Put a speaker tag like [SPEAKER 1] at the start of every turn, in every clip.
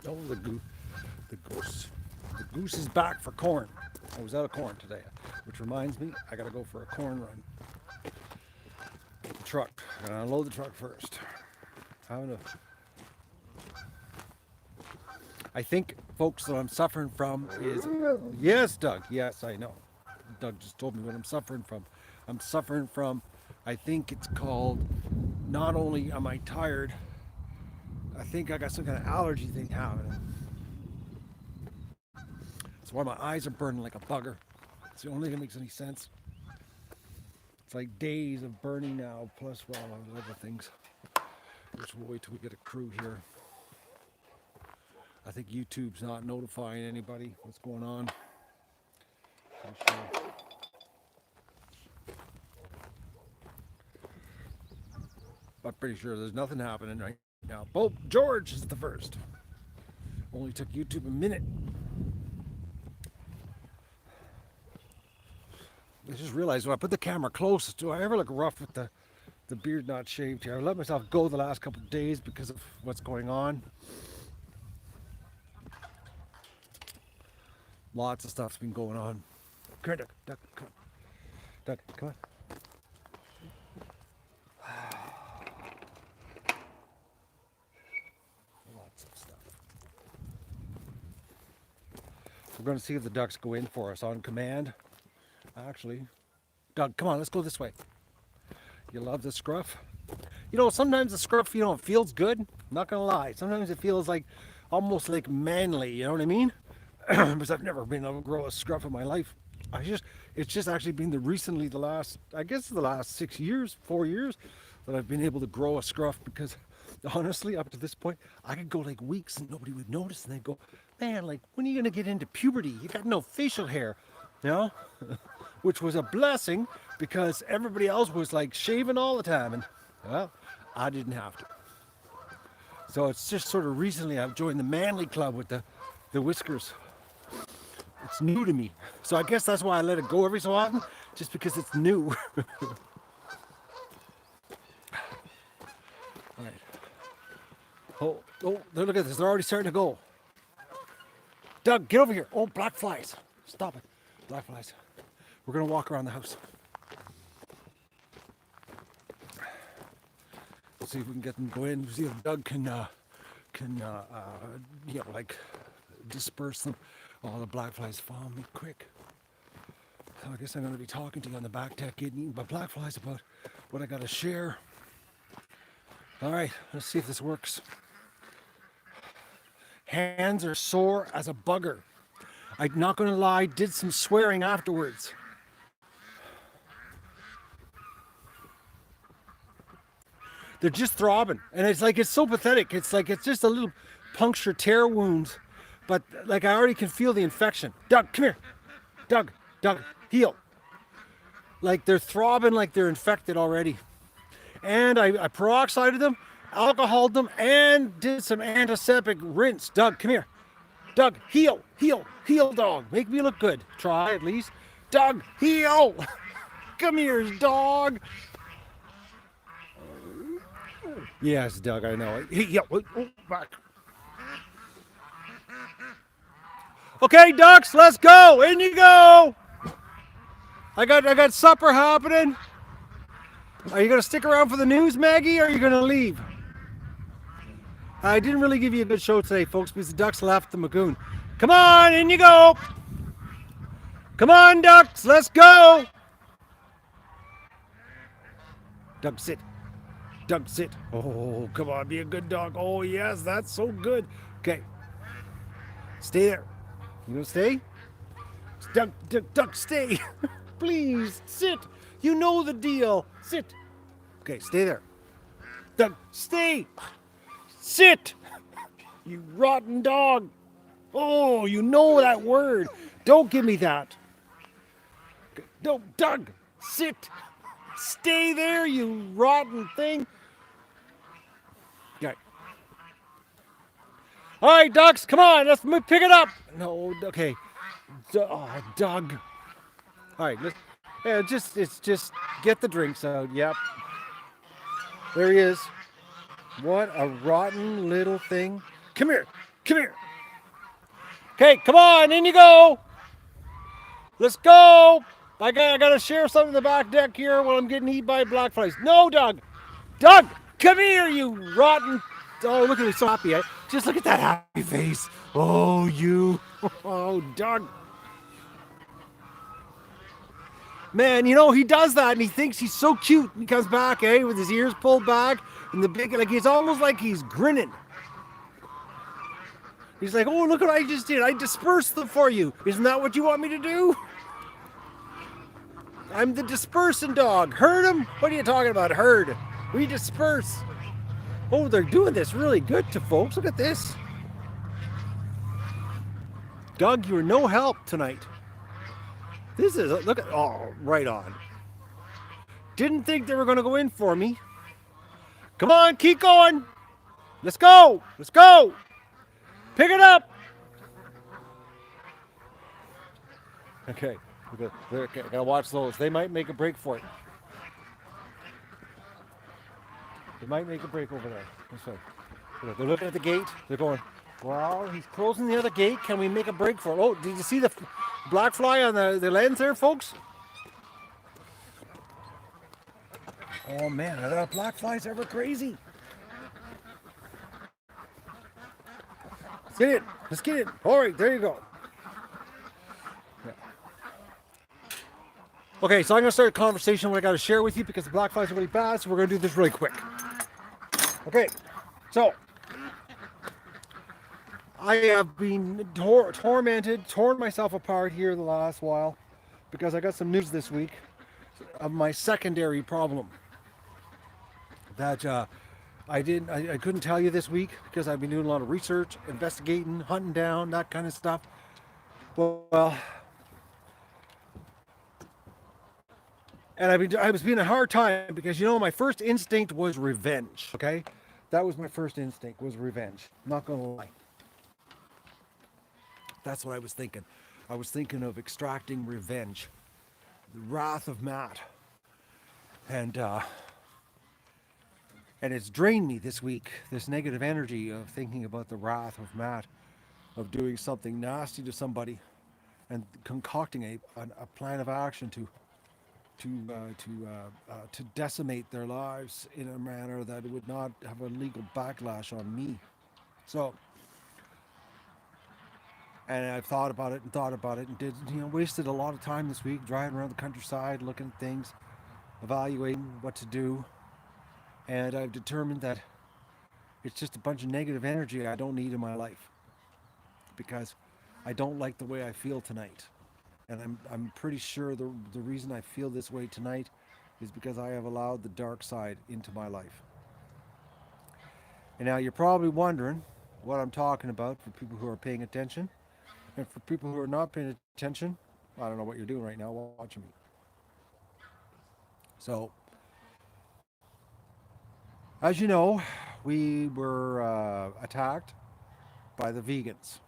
[SPEAKER 1] Oh, the goose. The goose is back for corn. I was out of corn today, which reminds me, I gotta go for a corn run. The truck. I gotta unload the truck first. Having a, I think, folks, what I'm suffering from is yes, Doug. Yes, I know. Doug just told me what I'm suffering from. I'm suffering from. I think it's called. Not only am I tired, I think I got some kind of allergy thing happening. That's why my eyes are burning like a bugger. It's the only thing that makes any sense. It's like days of burning now, plus well, other things. Which we'll wait till we get a crew here. I think YouTube's not notifying anybody what's going on. Sure. I'm pretty sure there's nothing happening right now. Pope George is the first. Only took YouTube a minute. I just realized when I put the camera close, do I ever look rough with the beard not shaved here? I let myself go the last couple of days because of what's going on. Lots of stuff's been going on. Come here, Duck. Come on. Duck, come on. Lots of stuff. We're going to see if the ducks go in for us on command. Actually, Doug, come on, let's go this way. You love the scruff? You know, sometimes the scruff, it feels good. I'm not going to lie. Sometimes it feels like almost like manly, you know what I mean? Because I've never been able to grow a scruff in my life. It's just actually been the last 6 years, 4 years that I've been able to grow a scruff because honestly, up to this point, I could go like weeks and nobody would notice and they'd go, man, like, when are you going to get into puberty? You got no facial hair, you know? Which was a blessing because everybody else was like shaving all the time and, well, I didn't have to. So it's just sort of recently I've joined the manly club with the whiskers. It's new to me. So I guess that's why I let it go every so often, just because it's new. All right. Oh, look at this. They're already starting to go. Doug, get over here. Oh, black flies. Stop it. Black flies. We're going to walk around the house. We'll see if we can get them to go in. See if Doug can like disperse them. Oh, the black flies follow me quick. So I guess I'm going to be talking to you on the back deck, getting eaten by black flies about what I got to share. All right, let's see if this works. Hands are sore as a bugger. I'm not going to lie, did some swearing afterwards. They're just throbbing. And it's so pathetic. It's just a little puncture tear wound. But like I already can feel the infection. Doug, come here. Doug, heel. Like they're throbbing like they're infected already. And I peroxided them, alcoholed them, and did some antiseptic rinse. Doug, come here. Doug, heel, dog. Make me look good. Try at least. Doug, heel. Come here, dog. Yes, Doug, I know. Heel, back. Okay, ducks, let's go. In you go. I got supper happening. Are you gonna stick around for the news, Maggie, or are you gonna leave? I didn't really give you a good show today, folks, because the ducks left the lagoon. Come on, in you go. Come on, ducks, let's go. Doug, sit. Doug, sit. Oh, come on, be a good dog. Oh, yes, that's so good. Okay. Stay there. You gonna stay? Doug, stay. Please, sit. You know the deal. Sit. Okay, stay there. Doug, stay. Sit. You rotten dog. Oh, you know that word. Don't give me that. No, Doug, sit. Stay there, you rotten thing. Okay. All right, ducks, come on, let's pick it up. No, okay. Oh, Doug. All right, it's just get the drinks out. Yep. There he is. What a rotten little thing. Come here. Come here. Okay, come on, in you go. Let's go. I gotta share something in the back deck here while I'm getting eaten by black flies. No, Doug. Doug, come here, you rotten. Oh, look at me, so happy. Just look at that happy face. Oh, you. Oh, Doug. Man, you know, he does that and he thinks he's so cute. He comes back, with his ears pulled back and the big, like he's almost like he's grinning. He's like, oh, look what I just did. I dispersed them for you. Isn't that what you want me to do? I'm the dispersing dog. Herd him? What are you talking about, herd? We disperse. Oh, they're doing this really good to folks. Look at this. Doug, you were no help tonight. This is, look at, oh, right on. Didn't think they were going to go in for me. Come on, keep going. Let's go. Let's go. Pick it up. Okay. Gotta watch those. They might make a break for it. They might make a break over there. This way. They're looking at the gate. They're going, well, he's closing the other gate. Can we make a break for it? Oh, did you see the black fly on the lens there, folks? Oh, man, are the black flies ever crazy? Let's get it. Let's get it. All right, there you go. Yeah. Okay, so I'm going to start a conversation what I got to share with you because the black flies are really bad, so we're going to do this really quick. Okay, so I have been tormented, torn myself apart here the last while because I got some news this week of my secondary problem that I couldn't tell you this week because I've been doing a lot of research, investigating, hunting down, that kind of stuff. Well, and I was being a hard time because, you know, my first instinct was revenge, okay? That was my first instinct, was revenge. I'm not going to lie. That's what I was thinking. I was thinking of extracting revenge. The wrath of Matt. And it's drained me this week, this negative energy of thinking about the wrath of Matt, of doing something nasty to somebody and concocting a plan of action to decimate their lives in a manner that would not have a legal backlash on me. So, and I've thought about it and did, wasted a lot of time this week driving around the countryside, looking at things, evaluating what to do. And I've determined that it's just a bunch of negative energy I don't need in my life because I don't like the way I feel tonight. And I'm pretty sure the reason I feel this way tonight is because I have allowed the dark side into my life. And now you're probably wondering what I'm talking about for people who are paying attention. And for people who are not paying attention, I don't know what you're doing right now watching me. So, as you know, we were attacked by the vegans.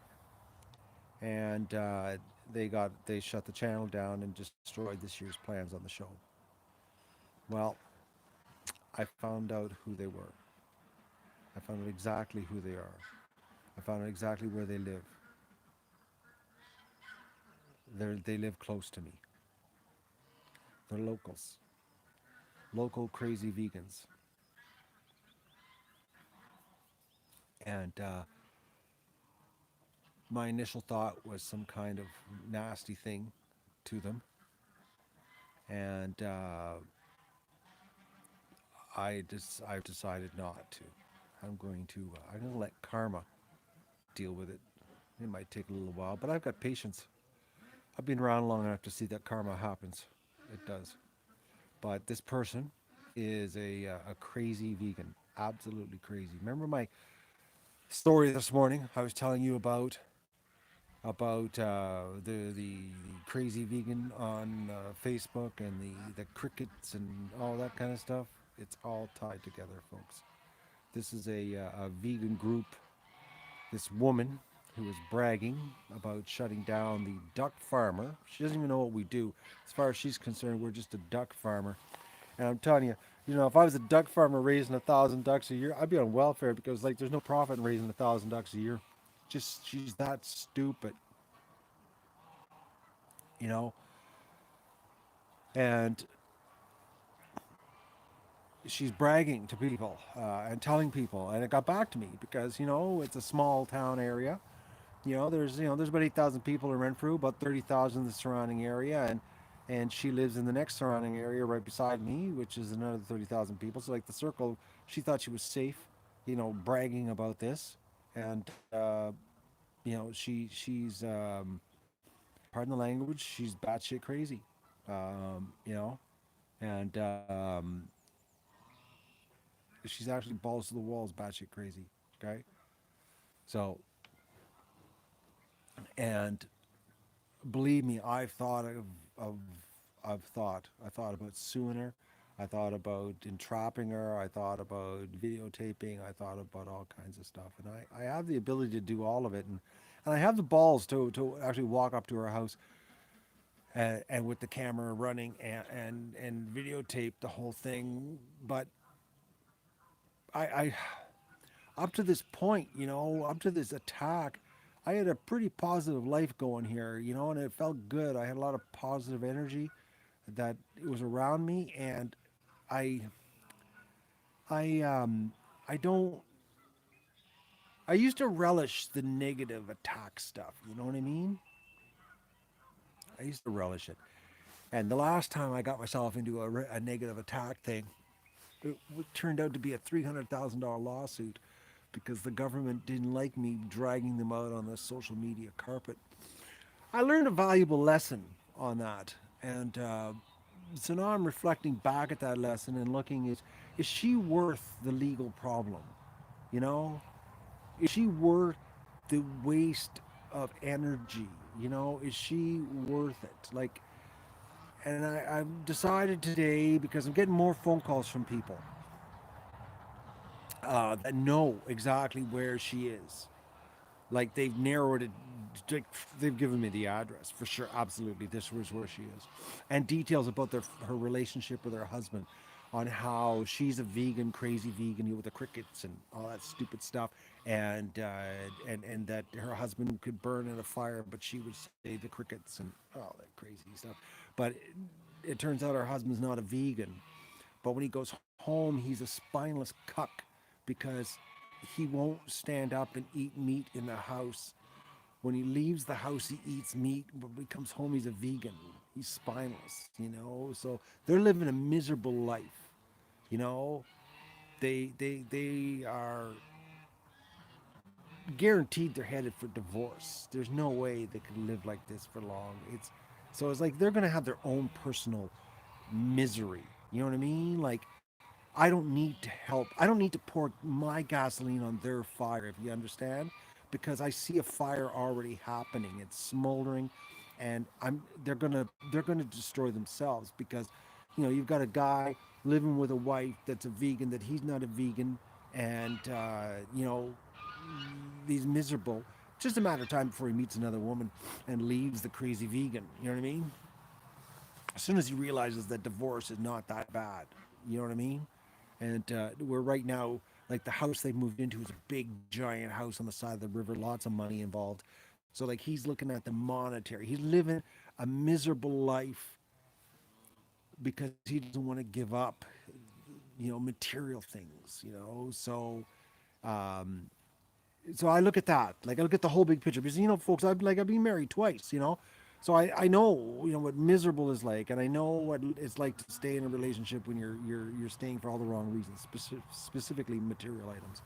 [SPEAKER 1] And they shut the channel down and destroyed this year's plans on the show. Well, I found out who they were. I found out exactly who they are. I found out exactly where they live. They live close to me. They're locals. Local crazy vegans. And my initial thought was some kind of nasty thing to them. And I've decided not to. I'm going to let karma deal with it. It might take a little while, but I've got patience. I've been around long enough to see that karma happens. It does. But this person is a crazy vegan, absolutely crazy. Remember my story this morning? I was telling you about the crazy vegan on Facebook and the crickets and all that kind of stuff. It's all tied together, folks. This is a vegan group. This woman who is bragging about shutting down the duck farmer. She doesn't even know what we do. As far as she's concerned, we're just a duck farmer. And I'm telling you, if I was a duck farmer raising 1,000 ducks a year, I'd be on welfare because there's no profit in raising 1,000 ducks a year. she's that stupid, you know. And she's bragging to people and telling people, and it got back to me because it's a small town area. There's about 8,000 people in Renfrew, about 30,000 in the surrounding area, and she lives in the next surrounding area right beside me, which is another 30,000 people. So like the circle, she thought she was safe, bragging about this, and pardon the language, she's batshit crazy, you know, and she's actually balls to the walls, batshit crazy. Okay, so and believe me, of I thought about suing her. I thought about entrapping her. I thought about videotaping. I thought about all kinds of stuff. And I have the ability to do all of it. And I have the balls to actually walk up to her house and with the camera running and videotape the whole thing. But I up to this point, up to this attack, I had a pretty positive life going here, and it felt good. I had a lot of positive energy that it was around me, and I, I don't. I used to relish the negative attack stuff. You know what I mean? I used to relish it. And the last time I got myself into a negative attack thing, it turned out to be a $300,000 lawsuit because the government didn't like me dragging them out on the social media carpet. I learned a valuable lesson on that, and so now I'm reflecting back at that lesson and looking is she worth the legal problem? You know, is she worth the waste of energy? Is she worth it? Like, and I've decided today because I'm getting more phone calls from people that know exactly where she is. Like they've narrowed it, like, they've given me the address for sure, absolutely, this was where she is, and details about her relationship with her husband, on how she's a vegan, crazy vegan with the crickets and all that stupid stuff, and that her husband could burn in a fire but she would say the crickets and all that crazy stuff. But it turns out her husband's not a vegan, but when he goes home, he's a spineless cuck because he won't stand up and eat meat in the house. When he leaves the house, he eats meat, but when he comes home, he's a vegan. He's spineless. So they're living a miserable life. You know, they are guaranteed they're headed for divorce. There's no way they could live like this for long. It's like they're gonna have their own personal misery. You know what I mean? Like, I don't need to help. I don't need to pour my gasoline on their fire, if you understand, because I see a fire already happening. It's smoldering, and they're gonna destroy themselves because, you've got a guy living with a wife that's a vegan, that he's not a vegan, and he's miserable. It's just a matter of time before he meets another woman and leaves the crazy vegan. You know what I mean? As soon as he realizes that divorce is not that bad, you know what I mean? And we're right now, like the house they moved into is a big giant house on the side of the river, lots of money involved. So like he's looking at the monetary. He's living a miserable life because he doesn't want to give up, material things, Um, so I look at that. Like I look at the whole big picture because folks, I've been married twice. So I know what miserable is like, and I know what it's like to stay in a relationship when you're staying for all the wrong reasons, specifically material items.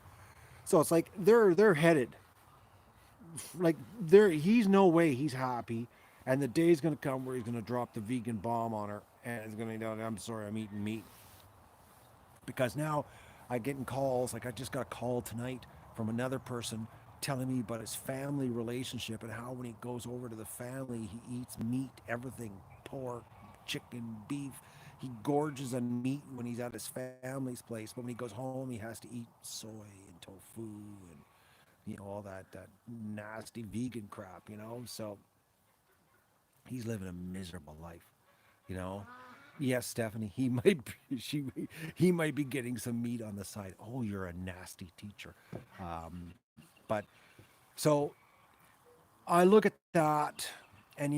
[SPEAKER 1] So it's like they're headed like he's no way he's happy, and the day's gonna come where he's gonna drop the vegan bomb on her, and it's gonna I'm sorry, I'm eating meat. Because now I getting calls, like I just got a call tonight from another person telling me about his family relationship and how when he goes over to the family he eats meat, everything, pork, chicken, beef. He gorges on meat when he's at his family's place, but when he goes home he has to eat soy and tofu and all that nasty vegan crap. So he's living a miserable life, you know. Yes, Stephanie, he might be getting some meat on the side. Oh, you're a nasty teacher. But So I look at that, and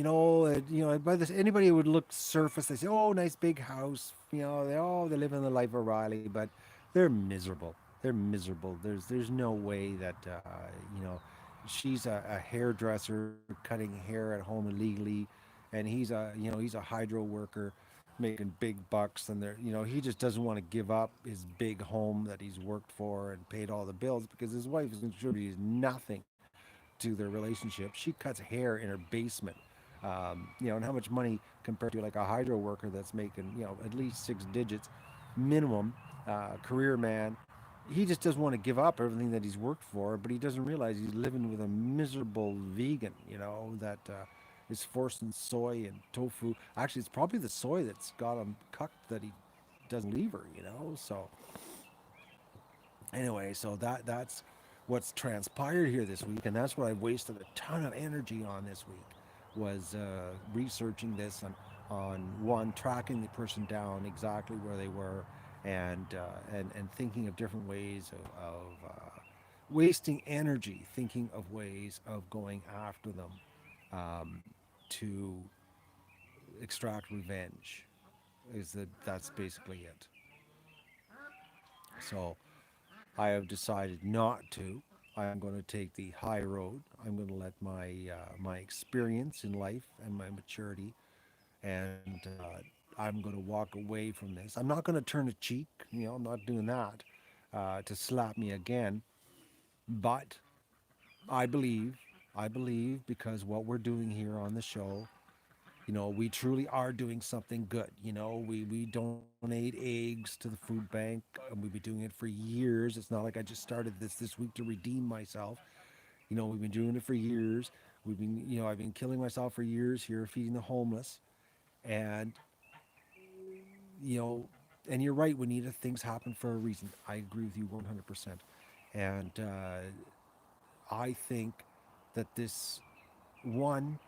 [SPEAKER 1] by this anybody who would look surface, they say, "Oh, nice big house." They live in the life of Riley, but they're miserable. They're miserable. There's no way that she's a hairdresser cutting hair at home illegally, and he's a hydro worker making big bucks, and he just doesn't want to give up his big home that he's worked for and paid all the bills because his wife is contributing nothing to their relationship. She cuts hair in her basement. And how much money compared to like a hydro worker that's making, at least six digits minimum, career man. He just doesn't want to give up everything that he's worked for, but he doesn't realize he's living with a miserable vegan, that is forcing soy and tofu. Actually, it's probably the soy that's got him cucked that he doesn't leave her. So anyway, so that's what's transpired here this week, and that's what I wasted a ton of energy on this week was researching this on one tracking the person down exactly where they were, and thinking of different ways of wasting energy thinking of ways of going after them, to extract revenge. That's basically it. So I have decided not to. I'm going to take the high road. I'm going to let my experience in life and my maturity, and I'm going to walk away from this. I'm not going to turn a cheek. I'm not doing that to slap me again. But I believe, I believe, because what we're doing here on the show, we truly are doing something good. We donate eggs to the food bank, and we've been doing it for years. It's not like I just started this week to redeem myself. We've been doing it for years. I've been killing myself for years here, feeding the homeless, and you know, and you're right. Juanita, things happen for a reason. I agree with you 100%, and I think that this one,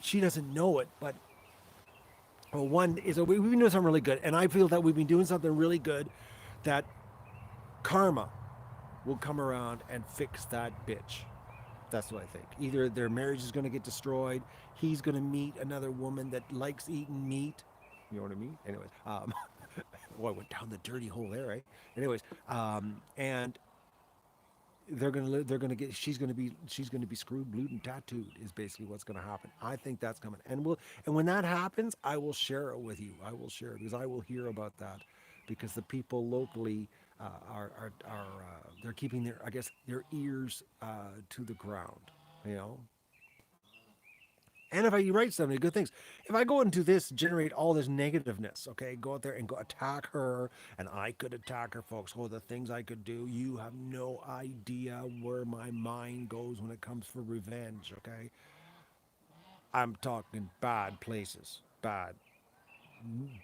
[SPEAKER 1] she doesn't know it, but well, one is we've been doing something really good, and I feel that we've been doing something really good, that karma will come around and fix that bitch. That's what I think. Either their marriage is going to get destroyed, he's going to meet another woman that likes eating meat. You know what I mean? Anyways, well, I went down the dirty hole there, right? Anyways, and they're gonna get she's gonna be screwed, blued, and tattooed is basically what's gonna happen. I think that's coming, and when that happens, I will share it with you. I will share it because I will hear about that, because the people locally they're keeping their, I guess, their ears to the ground, you know. And if I write so many good things, if I go into this, generate all this negativeness, okay, go out there and go attack her, and I could attack her, folks. Oh, the things I could do. You have no idea where my mind goes when it comes for revenge, okay? I'm talking bad places, bad,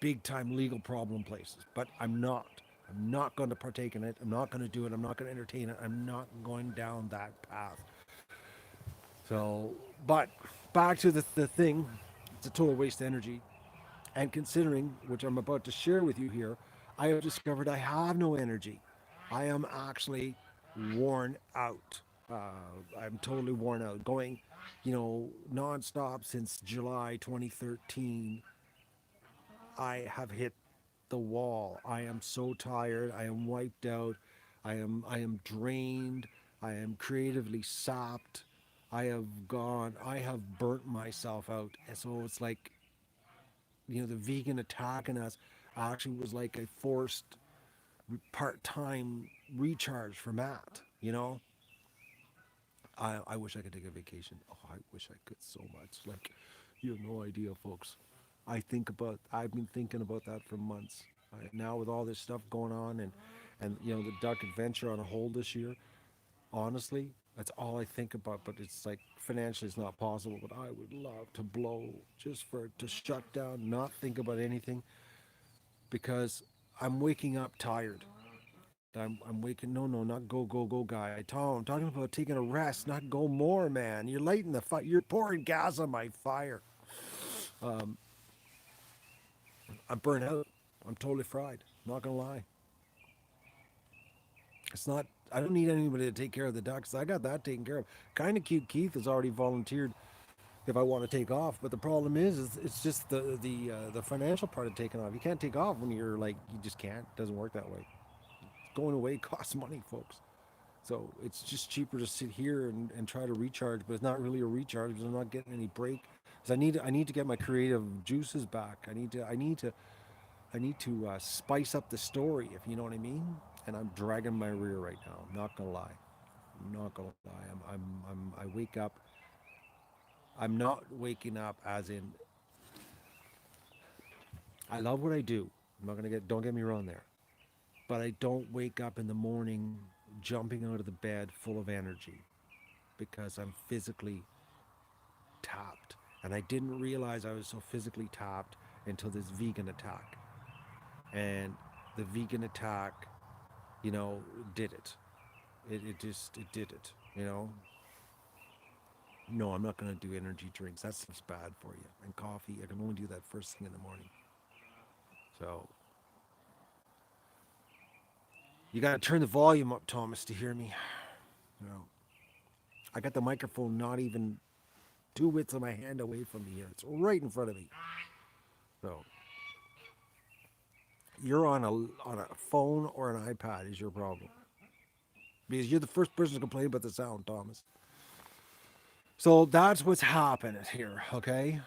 [SPEAKER 1] big time legal problem places, but I'm not. I'm not going to partake in it. I'm not going to do it. I'm not going to entertain it. I'm not going down that path. So, but back to the thing, it's a total waste of energy. And considering, which I'm about to share with you here, I have discovered I have no energy. I am actually worn out. I'm totally worn out. Going, nonstop since July 2013, I have hit the wall. I am so tired. I am wiped out. I am drained. I am creatively sapped. I have burnt myself out. And so it's like, the vegan attacking us actually was like a forced part-time recharge for Matt. I wish I could take a vacation. Oh, I wish I could so much. Like, you have no idea, folks. I've been thinking about that for months. Now with all this stuff going on, and the duck adventure on a hold this year, honestly, that's all I think about. But it's like financially it's not possible, but I would love to blow, just for it to shut down, not think about anything, because I'm waking up tired. I'm waking. No, no, not go, go, go, guy. I'm talking about taking a rest, not go more, man. You're lighting the fire. You're pouring gas on my fire. I'm burnt out. I'm totally fried. Not gonna lie. I don't need anybody to take care of the ducks. I got that taken care of. Kind of cute. Keith has already volunteered if I want to take off. But the problem is it's just the financial part of taking off. You can't take off when you're like you just can't. It doesn't work that way. Going away costs money, folks. So it's just cheaper to sit here and try to recharge, but it's not really a recharge because I'm not getting any break. Because I need to get my creative juices back. I need to spice up the story, if you know what I mean. And I'm dragging my rear right now. I'm not gonna lie. I'm not gonna lie. I wake up. I'm not waking up as in I love what I do. I'm not gonna get. Don't get me wrong there. But I don't wake up in the morning jumping out of the bed full of energy because I'm physically tapped. And I didn't realize I was so physically tapped until this vegan attack. And the vegan attack, did it. It did it, No, I'm not going to do energy drinks. That stuff's bad for you. And coffee, I can only do that first thing in the morning. So, you got to turn the volume up, Thomas, to hear me. I got the microphone not even 2 widths of my hand away from me here. It's right in front of me. So, you're on a phone or an iPad is your problem. Because you're the first person to complain about the sound, Thomas. So that's what's happening here, okay?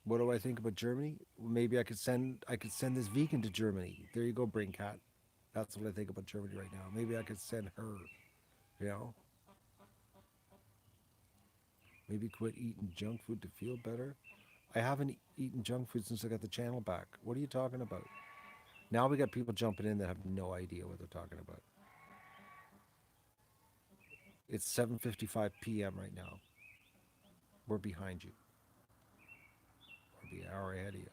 [SPEAKER 1] What do I think about Germany? Maybe I could send this vegan to Germany. There you go, Brain Cat. That's what I think about Germany right now. Maybe I could send her, you know? Maybe quit eating junk food to feel better. I haven't eaten junk food since I got the channel back. What are you talking about? Now we got people jumping in that have no idea what they're talking about. It's 7:55 p.m. right now. We're behind you. We're the hour ahead of you.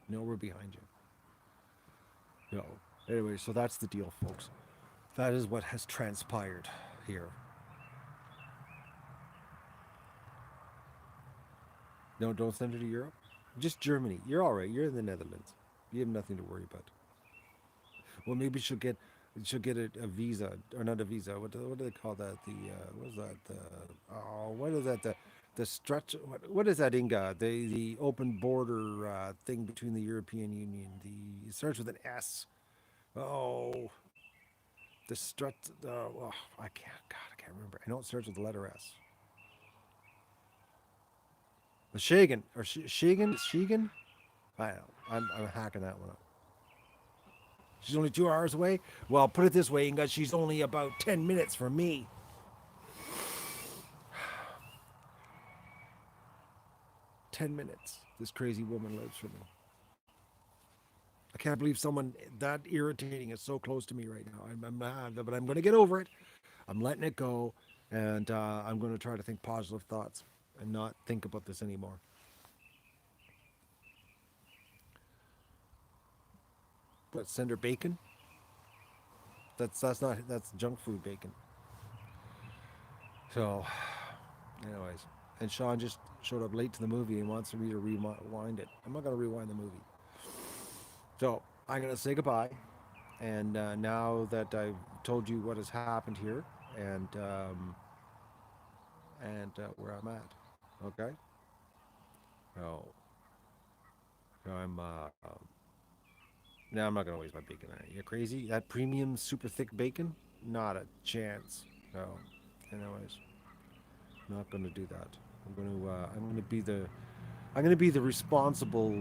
[SPEAKER 1] No, we're behind you. No. Anyway, so that's the deal, folks. That is what has transpired here. No, don't send her to Europe. Just Germany. You're all right. You're in the Netherlands. You have nothing to worry about. Well, maybe she'll get a visa or not a visa. What do they call that? What is that? What is that? The stretch. What is that, Inga? The open border thing between the European Union. It starts with an S. Oh, the stretch. Oh, I can't. God, I can't remember. I know it starts with the letter S. The Shagan or Shagan? Shagan? I don't know. I'm hacking that one up. She's only 2 hours away. Well, put it this way, Inga. She's only about 10 minutes from me. 10 minutes. This crazy woman lives from me. I can't believe someone that irritating is so close to me right now. I'm mad, but I'm going to get over it. I'm letting it go, and I'm going to try to think positive thoughts and not think about this anymore. But send her bacon. That's junk food bacon. So, anyways, and Sean just showed up late to the movie and wants me to rewind it. I'm not going to rewind the movie. So I'm going to say goodbye. And now that I've told you what has happened here and where I'm at, okay? So, I'm now I'm not gonna waste my bacon on it. You're crazy? That premium super thick bacon? Not a chance. No. Anyways, not gonna do that. I'm gonna be the responsible,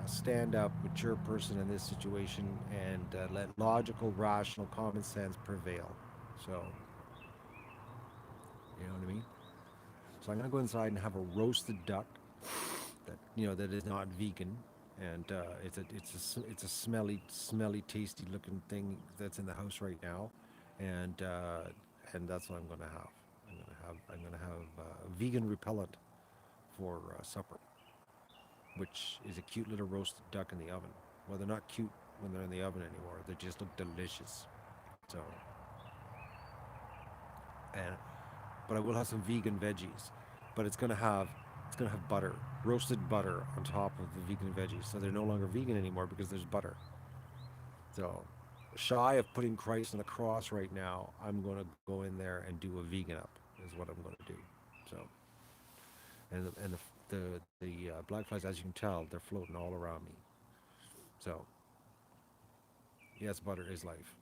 [SPEAKER 1] stand-up, mature person in this situation, and let logical, rational, common sense prevail. So, you know what I mean. So I'm gonna go inside and have a roasted duck that is not vegan, and it's a smelly, tasty looking thing that's in the house right now, and that's what I'm gonna have. I'm gonna have vegan repellent for supper, which is a cute little roasted duck in the oven. Well, they're not cute when they're in the oven anymore. They just look delicious. So, and but I will have some vegan veggies. But it's gonna have butter, roasted butter on top of the vegan veggies. So they're no longer vegan anymore because there's butter. So, shy of putting Christ on the cross right now, I'm going to go in there and do a vegan up, is what I'm going to do. So, and the black flies, as you can tell, they're floating all around me. So, yes, butter is life.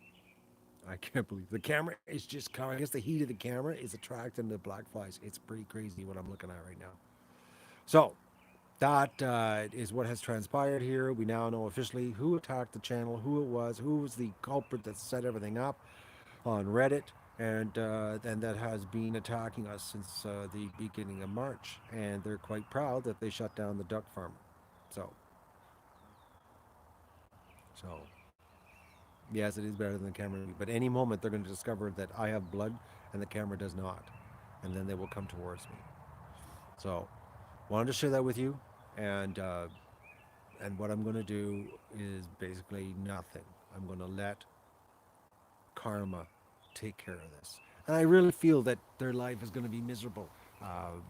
[SPEAKER 1] I can't believe the camera is just coming. I guess the heat of the camera is attracting the black flies. It's pretty crazy what I'm looking at right now. So, that is what has transpired here. We now know officially who attacked the channel, who was the culprit that set everything up on Reddit, and that has been attacking us since the beginning of March. And they're quite proud that they shut down the duck farm. So, so yes, it is better than the camera. But any moment they're going to discover that I have blood and the camera does not, and then they will come towards me. So, wanted to share that with you, and what I'm going to do is basically nothing. I'm going to let karma take care of this. And I really feel that their life is going to be miserable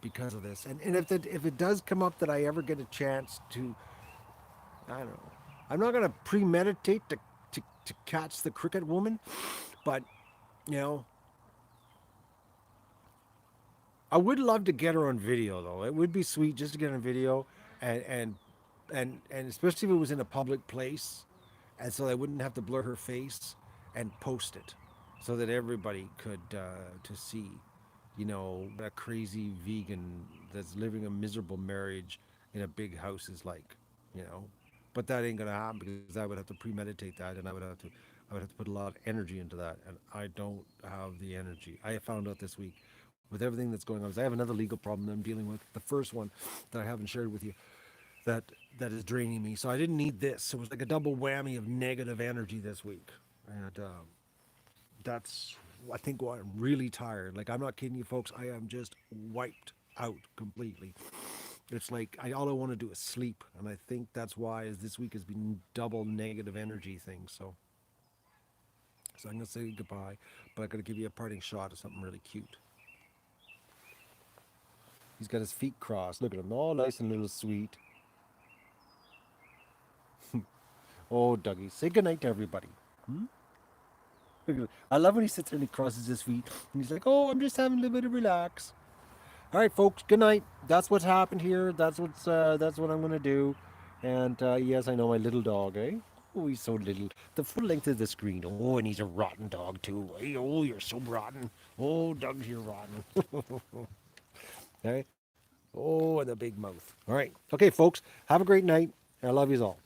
[SPEAKER 1] because of this. And if it does come up that I ever get a chance to, I don't know, I'm not going to premeditate to catch the cricket woman, but, you know, I would love to get her on video, though. It would be sweet just to get on video, and and and especially if it was in a public place, and so I wouldn't have to blur her face and post it, so that everybody could to see, you know, what a crazy vegan that's living a miserable marriage in a big house is like, you know. But that ain't gonna happen because I would have to premeditate that, and I would have to put a lot of energy into that, and I don't have the energy. I found out this week with everything that's going on. I have another legal problem that I'm dealing with. The first one that I haven't shared with you that is draining me. So I didn't need this. So it was like a double whammy of negative energy this week, and that's I think why I'm really tired. Like I'm not kidding you, folks. I am just wiped out completely. It's like all I want to do is sleep, and I think that's why is this week has been double negative energy thing. So I'm gonna say goodbye, but I'm gonna give you a parting shot of something really cute. He's got his feet crossed. Look at him, all nice and little sweet. Oh, Dougie, say goodnight to everybody. Hmm? I love when he sits there and he crosses his feet and he's like, "Oh, I'm just having a little bit of relax." All right, folks. Good night. That's what's happened here. That's what I'm gonna do. And yes, I know my little dog, eh? Oh, he's so little. The full length of the screen. Oh, and he's a rotten dog too. Hey, oh, you're so rotten. Oh, Doug, you're rotten. Okay. Oh, and the big mouth. All right. Okay, folks. Have a great night. I love you all.